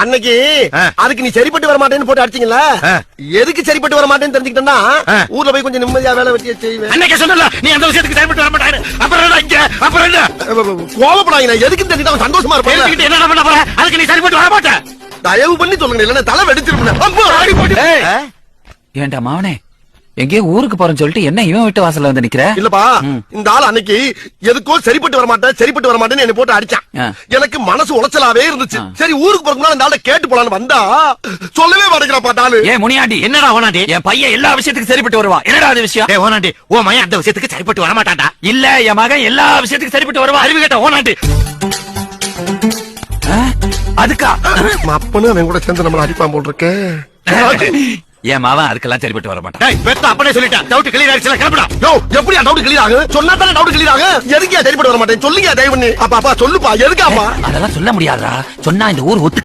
அன்னைக்கு அதுக்கு நீ சரிப்பட்டு வர மாட்டேன்னு போட்டு அடிச்சீங்களா? எதுக்கு சரிப்பட்டு வர மாட்டேன்னு தெரிஞ்சுக்கிட்டா ஊர்ல போய் கொஞ்சம் நிம்மதியா வேலை வெட்டிய செய்வேன். அன்னைக்கு சொன்னல நீ அந்த விஷயத்துக்கு சரிப்பட்டு வர மாட்டாரு. அப்புறம் என்ன இங்க? அப்புறம் என்ன? கோவப்படாதீங்க. எதுக்கு தெரிஞ்சுட்டா சந்தோஷமா இருப்பேன். என்ன பண்ண போற? அதுக்கு நீ சரிப்பட்டு வர மாட்ட. தயவு பண்ணி சொல்லுங்க, இல்லன்னா தலை வெடிச்சிருப்பேன். ஏன்டா மாவனே, எங்கேயோ ஊருக்கு போறேன்னு சொல்லிட்டு என்ன இவன் வீட்டு வாசல்ல வந்து நிக்கிற? இல்லப்பா, இந்த ஆள் அன்னைக்கு எதுக்கோ சரிப்பட்டு வர மாட்டேன்னு என்ன போட்டு அடிச்சான். எனக்கு மனசு உளைச்சலாவே இருந்துச்சு. சரி ஊருக்கு போறதுக்கு இந்த ஆளை கேட்டு போலான்னு வந்தா சொல்லவே மாட்டேங்கிறான் பாட்டாளு. ஏன் முனியாண்டி, என்னடா ஓனாண்டி? என் பையன் எல்லா விஷயத்துக்கும் சரிப்பட்டு வருவான். என்னடா அது விஷயம்? ஏய் ஓனாண்டி, ஓ மகன் அந்த விஷயத்துக்கு சரிப்பட்டு வர மாட்டான்டா. இல்ல, என் மகன் எல்லா விஷயத்துக்கும் சரிப்பட்டு வருவான். அறிவு கேட்ட ஓனாண்டி. அதுக்கா அப்பனும் அவன் கூட சேர்ந்து நம்மள அடிப்பான் போல் இருக்கேன். என் மாவன் அதுக்கெல்லாம் சரிப்பட்டு வர மாட்டான். டேய் பெத்த அப்பனே சொல்லிட்டான். டவுட் கிளியர் ஆயிடுச்சுல, கிளம்புடா. யோ, எப்படியா டவுட் கிளியர் ஆகும்? சொன்னா தானே டவுட் கிளியர் ஆகும். எதுக்கே சரிப்பட்டு வர மாட்டேன் சொல்லுங்க தயவு பண்ணி. அப்பா சொல்லுப்பா, எதுக்காப்பா? அதெல்லாம் சொல்ல முடியாதா? சொன்னா இந்த ஊர் ஒத்து